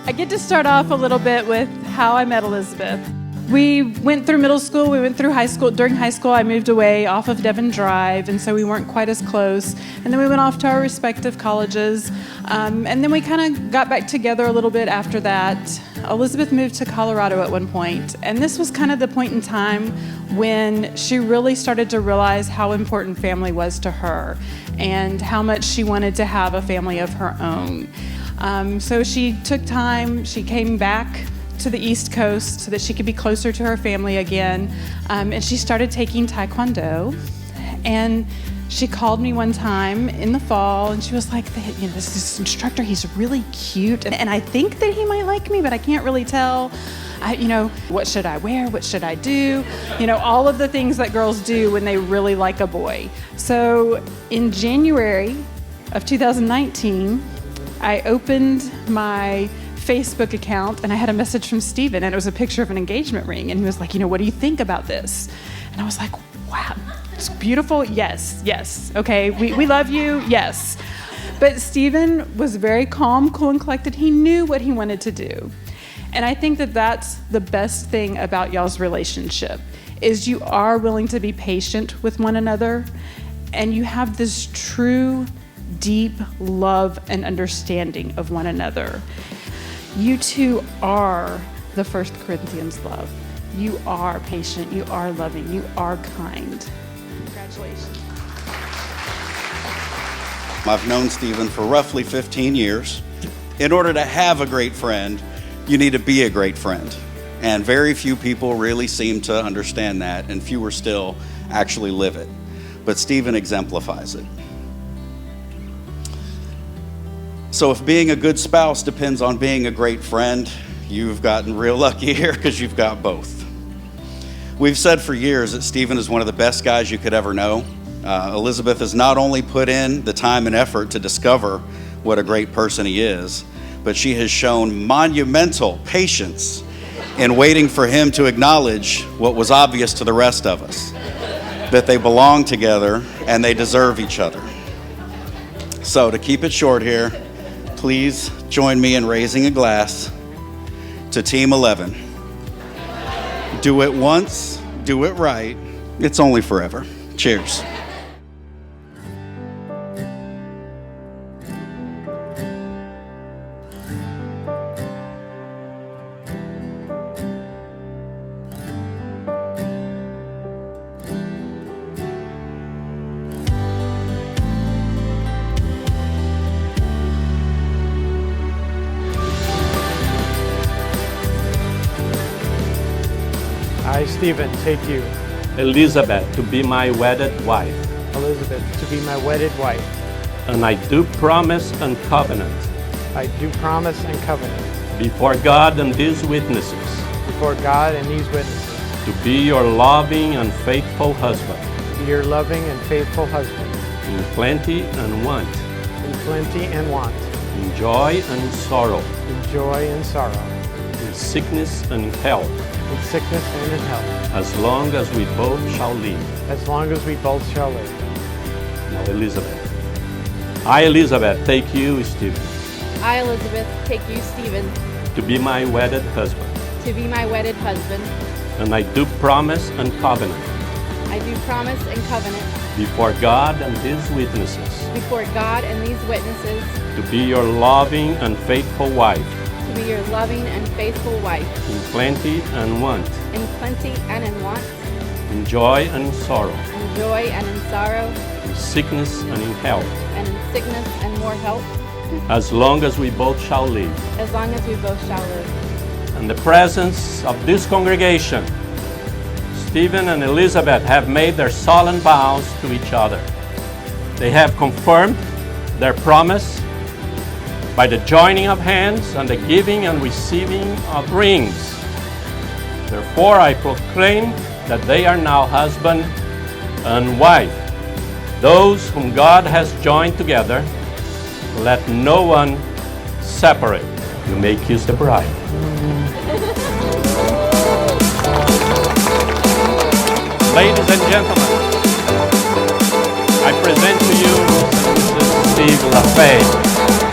I get to start off a little bit with how I met Elizabeth. We went through middle school, we went through high school. During high school, I moved away off of Devon Drive, and so we weren't quite as close. And then we went off to our respective colleges, and then we kind of got back together a little bit after that. Elizabeth moved to Colorado at one point, and this was kind of the point in time when she really started to realize how important family was to her and how much she wanted to have a family of her own. So she took time, she came back to the East Coast so that she could be closer to her family again, and she started taking Taekwondo. And she called me one time in the fall, and she was like, this instructor, he's really cute, and I think that he might like me, but I can't really tell. What should I wear? What should I do? All of the things that girls do when they really like a boy. So in January of 2019, I opened my Facebook account, and I had a message from Steven, and it was a picture of an engagement ring, and he was like, what do you think about this? And I was like, wow, it's beautiful. Yes. Okay, we love you. Yes. But Steven was very calm, cool, and collected. He knew what he wanted to do. And I think that that's the best thing about y'all's relationship, is you are willing to be patient with one another, and you have this true, deep love and understanding of one another. You two are the 1 Corinthians love. You are patient, you are loving, you are kind. Congratulations. I've known Stephen for roughly 15 years. In order to have a great friend, you need to be a great friend. And very few people really seem to understand that, and fewer still actually live it. But Stephen exemplifies it. So if being a good spouse depends on being a great friend, you've gotten real lucky here because you've got both. We've said for years that Stephen is one of the best guys you could ever know. Elizabeth has not only put in the time and effort to discover what a great person he is, but she has shown monumental patience in waiting for him to acknowledge what was obvious to the rest of us, that they belong together and they deserve each other. So to keep it short here, please join me in raising a glass to Team 11. Do it once, do it right. It's only forever. Cheers. I, Stephen, take you, Elizabeth, to be my wedded wife. Elizabeth, to be my wedded wife. And I do promise and covenant I do promise and covenant before God and these witnesses before God and these witnesses to be your loving and faithful husband to be your loving and faithful husband in plenty and want, in plenty and want, in joy and in sorrow, in joy and sorrow, in sickness and in health, in sickness and in health, as long as we both shall live. as long as we both shall live. Now, Elizabeth. I, Elizabeth, take you, Stephen, I, Elizabeth, take you, Stephen, to be my wedded husband. to be my wedded husband. And I do promise and covenant I do promise and covenant before God and His witnesses before God and these witnesses to be your loving and faithful wife to be your loving and faithful wife in plenty and want, in plenty and in want, in joy and in sorrow, in joy and in sorrow, in sickness and in health, and in sickness and more health, as long as we both shall live. as long as we both shall live. In the presence of this congregation, Stephen and Elizabeth have made their solemn vows to each other. They have confirmed their promise by the joining of hands and the giving and receiving of rings. Therefore, I proclaim that they are now husband and wife. Those whom God has joined together, let no one separate. You may kiss the bride. Ladies and gentlemen, I present to you Mrs. Steve LaFay.